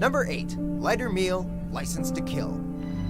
Number 8. Lighter meal, license to kill.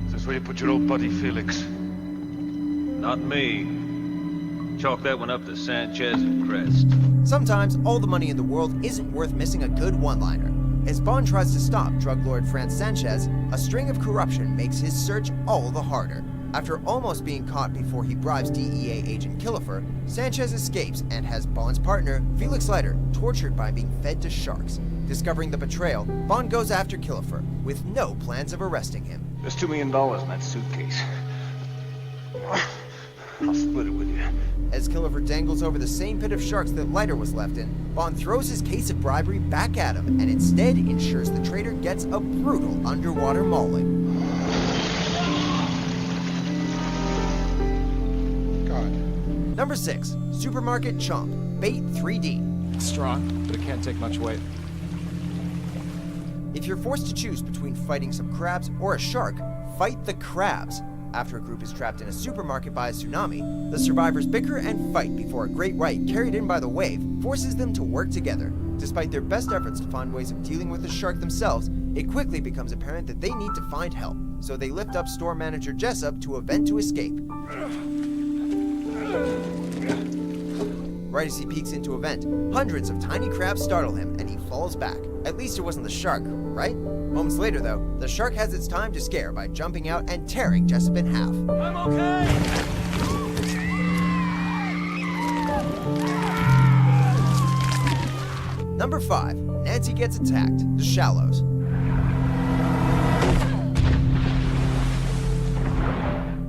Is this where you put your old buddy Felix? Not me. Chalk that one up to Sanchez and Crest. Sometimes all the money in the world isn't worth missing a good one-liner. As Bond tries to stop drug lord Franz Sanchez, a string of corruption makes his search all the harder. After almost being caught before he bribes DEA agent Killifer, Sanchez escapes and has Bond's partner, Felix Leiter, tortured by being fed to sharks. Discovering the betrayal, Bond goes after Killifer, with no plans of arresting him. There's $2 million in that suitcase. I'll split it with you. As Killifer dangles over the same pit of sharks that Leiter was left in, Bond throws his case of bribery back at him and instead ensures the traitor gets a brutal underwater mauling. God. Number 6. Supermarket Chomp, Bait 3D. Strong, but it can't take much weight. If you're forced to choose between fighting some crabs or a shark, fight the crabs. After a group is trapped in a supermarket by a tsunami, the survivors bicker and fight before a great white carried in by the wave forces them to work together. Despite their best efforts to find ways of dealing with the shark themselves, it quickly becomes apparent that they need to find help, so they lift up store manager Jessup to a vent to escape. Right as he peeks into a vent, hundreds of tiny crabs startle him and he falls back. At least it wasn't the shark, right? Moments later, though, the shark has its time to scare by jumping out and tearing Jessup in half. I'm okay! Number 5. Nancy gets attacked. The Shallows.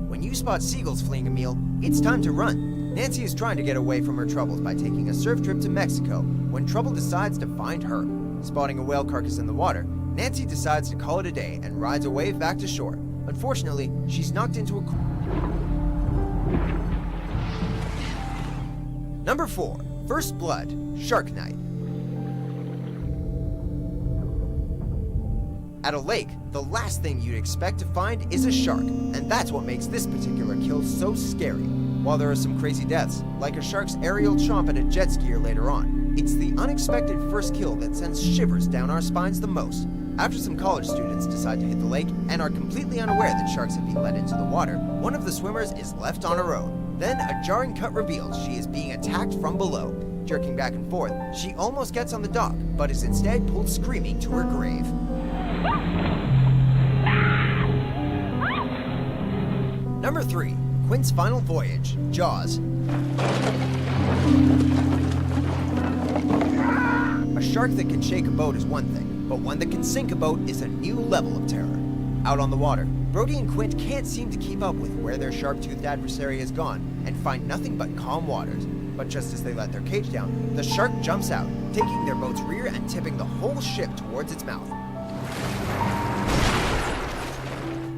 When you spot seagulls fleeing a meal, it's time to run. Nancy is trying to get away from her troubles by taking a surf trip to Mexico when trouble decides to find her. Spotting a whale carcass in the water, Nancy decides to call it a day and rides a wave back to shore. Unfortunately, she's knocked into a... Number 4. First Blood, Shark Night. At a lake, the last thing you'd expect to find is a shark, and that's what makes this particular kill so scary. While there are some crazy deaths, like a shark's aerial chomp at a jet skier later on, it's the unexpected first kill that sends shivers down our spines the most. After some college students decide to hit the lake and are completely unaware that sharks have been let into the water, one of the swimmers is left on her own. Then a jarring cut reveals she is being attacked from below. Jerking back and forth, she almost gets on the dock, but is instead pulled screaming to her grave. Number 3. Quint's Final Voyage, Jaws. A shark that can shake a boat is one thing, but one that can sink a boat is a new level of terror. Out on the water, Brody and Quint can't seem to keep up with where their sharp-toothed adversary has gone and find nothing but calm waters. But just as they let their cage down, the shark jumps out, taking their boat's rear and tipping the whole ship towards its mouth.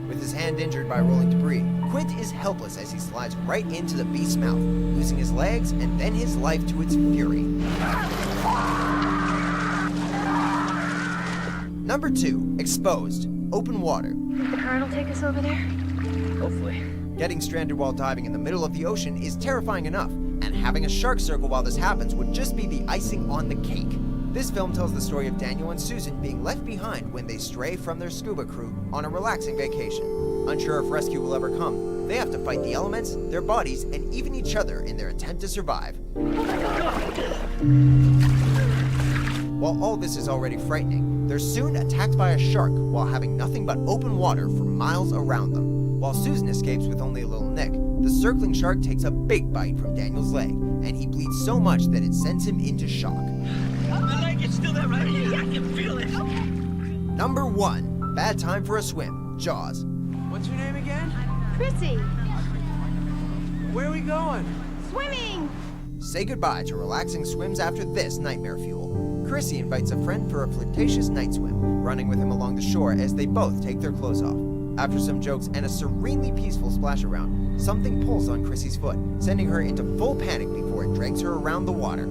With his hand injured by rolling debris, Quint is helpless as he slides right into the beast's mouth, losing his legs and then his life to its fury. Number 2. Exposed, Open Water. Think the current will take us over there? Hopefully. Getting stranded while diving in the middle of the ocean is terrifying enough, and having a shark circle while this happens would just be the icing on the cake. This film tells the story of Daniel and Susan being left behind when they stray from their scuba crew on a relaxing vacation. Unsure if rescue will ever come, they have to fight the elements, their bodies, and even each other in their attempt to survive. While all this is already frightening, they're soon attacked by a shark while having nothing but open water for miles around them. While Susan escapes with only a little nick, the circling shark takes a big bite from Daniel's leg, and he bleeds so much that it sends him into shock. My leg is still there right here. I can feel it. Number 1. Bad Time for a Swim, Jaws. What's your name again? Chrissy, Where are we going? swimming! Say goodbye to relaxing swims after this nightmare fuel. Chrissy invites a friend for a flirtatious night swim, running with him along the shore as they both take their clothes off. After some jokes and a serenely peaceful splash around, something pulls on Chrissy's foot, sending her into full panic before it drags her around the water.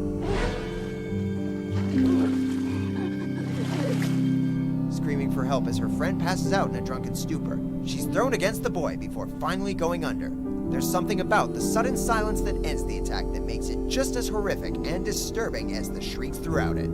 Screaming for help as her friend passes out in a drunken stupor, she's thrown against the boy before finally going under. There's something about the sudden silence that ends the attack that makes it just as horrific and disturbing as the shrieks throughout it.